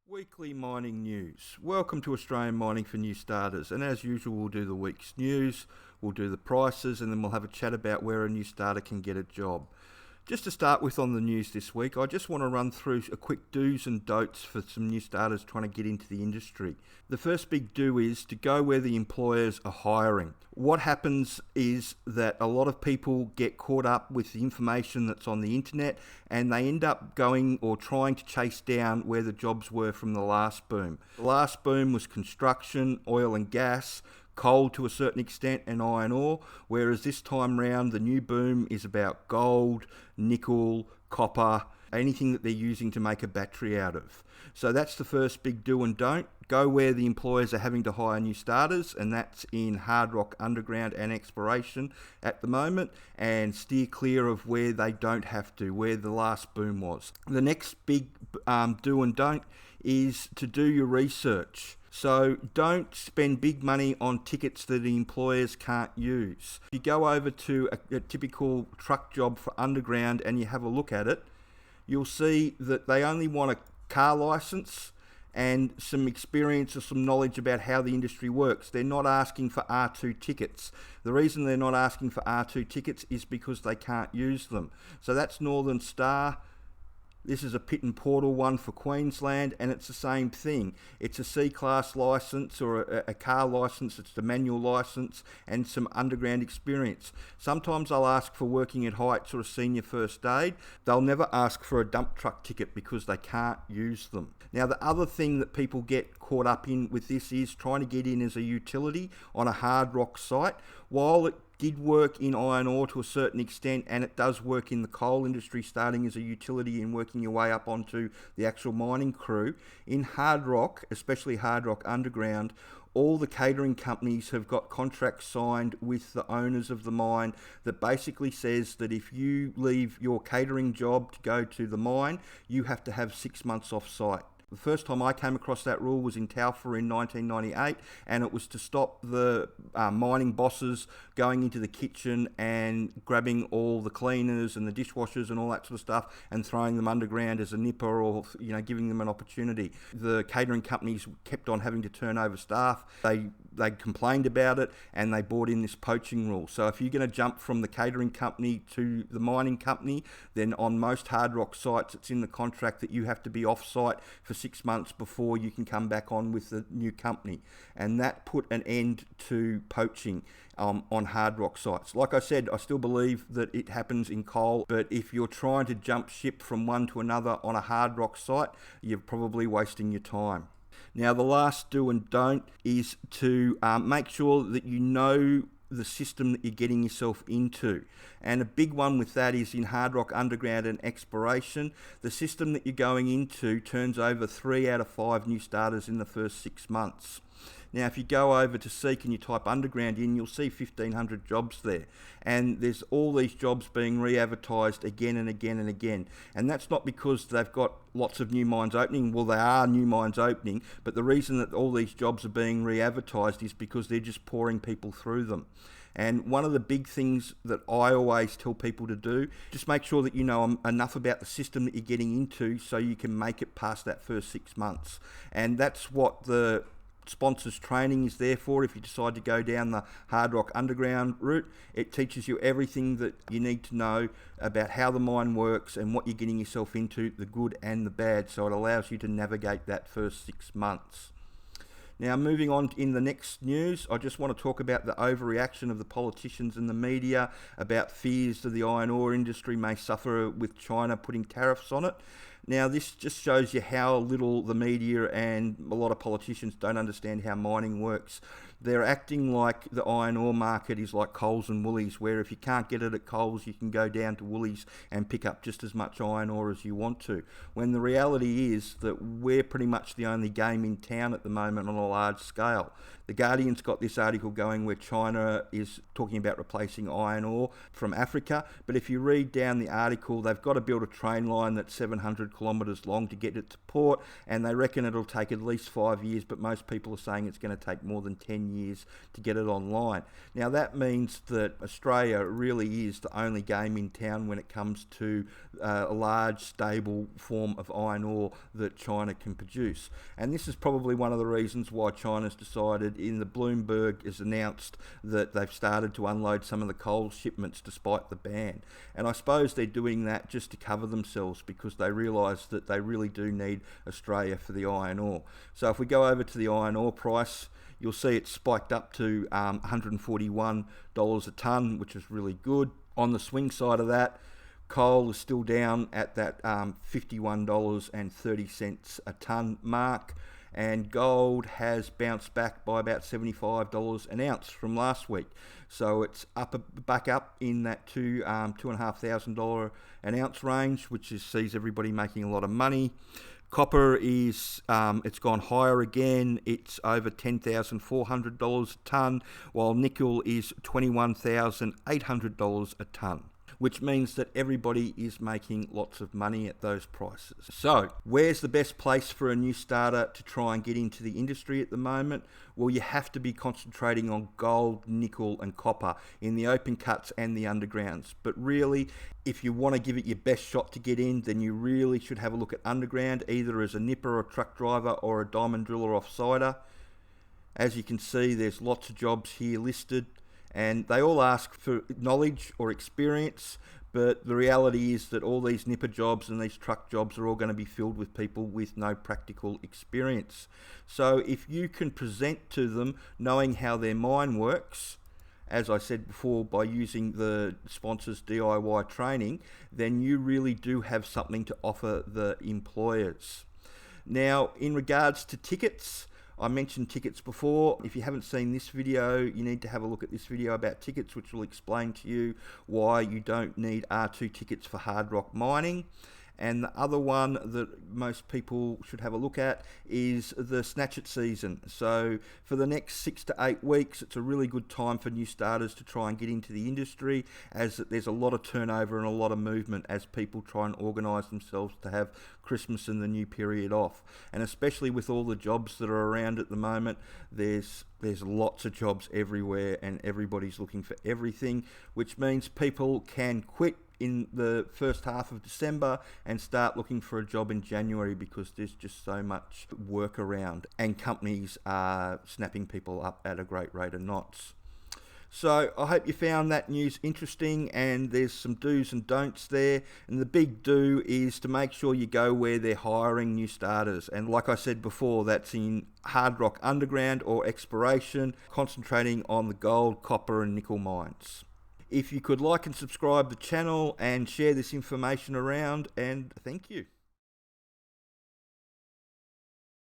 Weekly mining news. Welcome to Australian Mining for New Starters, and as usual we'll do the week's news, we'll do the prices, and then we'll have a chat about where a new starter can get a job. Just to start with on the news this week, I just want to run through a quick do's and don'ts for some new starters trying to get into the industry. The first big do is to go where the employers are hiring. What happens is that a lot of people get caught up with the information that's on the internet and they end up going or trying to chase down where the jobs were from the last boom. The last boom was construction, oil and gas, coal to a certain extent, and iron ore, whereas this time round the new boom is about gold, nickel, copper, anything that they're using to make a battery out of. So that's the first big do and don't. Go where the employers are having to hire new starters, and that's in hard rock, underground and exploration at the moment, and steer clear of where they don't have to, where the last boom was. The next big do and don't is to do your research. So don't spend big money on tickets that the employers can't use. If you go over to a typical truck job for underground and you have a look at it, you'll see that they only want a car license and some experience or some knowledge about how the industry works. They're not asking for R2 tickets. The reason they're not asking for R2 tickets is because they can't use them. So that's Northern Star. This is a pit and portal one for Queensland, and it's the same thing. It's a C-class licence or a car licence, it's the manual licence, and some underground experience. Sometimes they'll ask for working at heights or a senior first aid. They'll never ask for a dump truck ticket because they can't use them. Now, the other thing that people get caught up in with this is trying to get in as a utility on a hard rock site. While it did work in iron ore to a certain extent, and it does work in the coal industry, starting as a utility and working your way up onto the actual mining crew. In hard rock, especially hard rock underground, all the catering companies have got contracts signed with the owners of the mine that basically says that if you leave your catering job to go to the mine, you have to have 6 months off site. The first time I came across that rule was in Taufa in 1998, and it was to stop the mining bosses going into the kitchen and grabbing all the cleaners and the dishwashers and all that sort of stuff and throwing them underground as a nipper, or giving them an opportunity. The catering companies kept on having to turn over staff. They complained about it and they brought in this poaching rule. So if you're going to jump from the catering company to the mining company, then on most hard rock sites it's in the contract that you have to be off site for 6 months before you can come back on with the new company. And that put an end to poaching on hard rock sites. Like I said, I still believe that it happens in coal, but if you're trying to jump ship from one to another on a hard rock site, you're probably wasting your time. Now, the last do and don't is to make sure that you know the system that you're getting yourself into. And a big one with that is in hard rock underground and exploration. The system that you're going into turns over 3 out of 5 new starters in the first 6 months. Now, if you go over to Seek and you type underground in, you'll see 1,500 jobs there. And there's all these jobs being re-advertised again and again and again. And that's not because they've got lots of new mines opening. Well, there are new mines opening, but the reason that all these jobs are being re-advertised is because they're just pouring people through them. And one of the big things that I always tell people to do, just make sure that you know enough about the system that you're getting into so you can make it past that first 6 months. And that's what the sponsors training is there for. If you decide to go down the hard rock underground route, it teaches you everything that you need to know about how the mine works and what you're getting yourself into, the good and the bad, so it allows you to navigate that first 6 months. Now, moving on in the next news, I just want to talk about the overreaction of the politicians and the media about fears that the iron ore industry may suffer with China putting tariffs on it. Now, this just shows you how little the media and a lot of politicians don't understand how mining works. They're acting like the iron ore market is like Coles and Woolies, where if you can't get it at Coles, you can go down to Woolies and pick up just as much iron ore as you want to. When the reality is that we're pretty much the only game in town at the moment on a large scale. The Guardian's got this article going where China is talking about replacing iron ore from Africa, but if you read down the article, they've got to build a train line that's 700 kilometres long to get it to port, and they reckon it'll take at least 5 years, but most people are saying it's going to take more than 10 years to get it online. Now that means that Australia really is the only game in town when it comes to a large, stable form of iron ore that China can produce. And this is probably one of the reasons why China's decided, in the Bloomberg has announced that they've started to unload some of the coal shipments despite the ban. And I suppose they're doing that just to cover themselves because they realise that they really do need Australia for the iron ore. So if we go over to the iron ore price, you'll see it's spiked up to $141 a tonne, which is really good. On the swing side of that, coal is still down at that $51.30 a tonne mark, and gold has bounced back by about $75 an ounce from last week. So it's back up in that $2,500 an ounce range, which sees everybody making a lot of money. Copper is, it's gone higher again. It's over $10,400 a tonne, while nickel is $21,800 a tonne, which means that everybody is making lots of money at those prices. So, where's the best place for a new starter to try and get into the industry at the moment? Well, you have to be concentrating on gold, nickel and copper in the open cuts and the undergrounds. But really, if you want to give it your best shot to get in, then you really should have a look at underground, either as a nipper or truck driver or a diamond driller offsider. As you can see, there's lots of jobs here listed, and they all ask for knowledge or experience, but the reality is that all these nipper jobs and these truck jobs are all going to be filled with people with no practical experience. So if you can present to them knowing how their mine works, as I said before, by using the sponsor's DIY training, then you really do have something to offer the employers. Now, in regards to tickets, I mentioned tickets before. If you haven't seen this video, you need to have a look at this video about tickets, which will explain to you why you don't need R2 tickets for hard rock mining. And the other one that most people should have a look at is the Snatch It season. So for the next 6 to 8 weeks, it's a really good time for new starters to try and get into the industry, as there's a lot of turnover and a lot of movement as people try and organise themselves to have Christmas and the new period off. And especially with all the jobs that are around at the moment, there's lots of jobs everywhere and everybody's looking for everything, which means people can quit in the first half of December and start looking for a job in January, because there's just so much work around and companies are snapping people up at a great rate of knots. So I hope you found that news interesting, and there's some do's and don'ts there. And the big do is to make sure you go where they're hiring new starters. And like I said before, that's in hard rock underground or exploration, concentrating on the gold, copper and nickel mines. If you could like and subscribe the channel and share this information around, and thank you.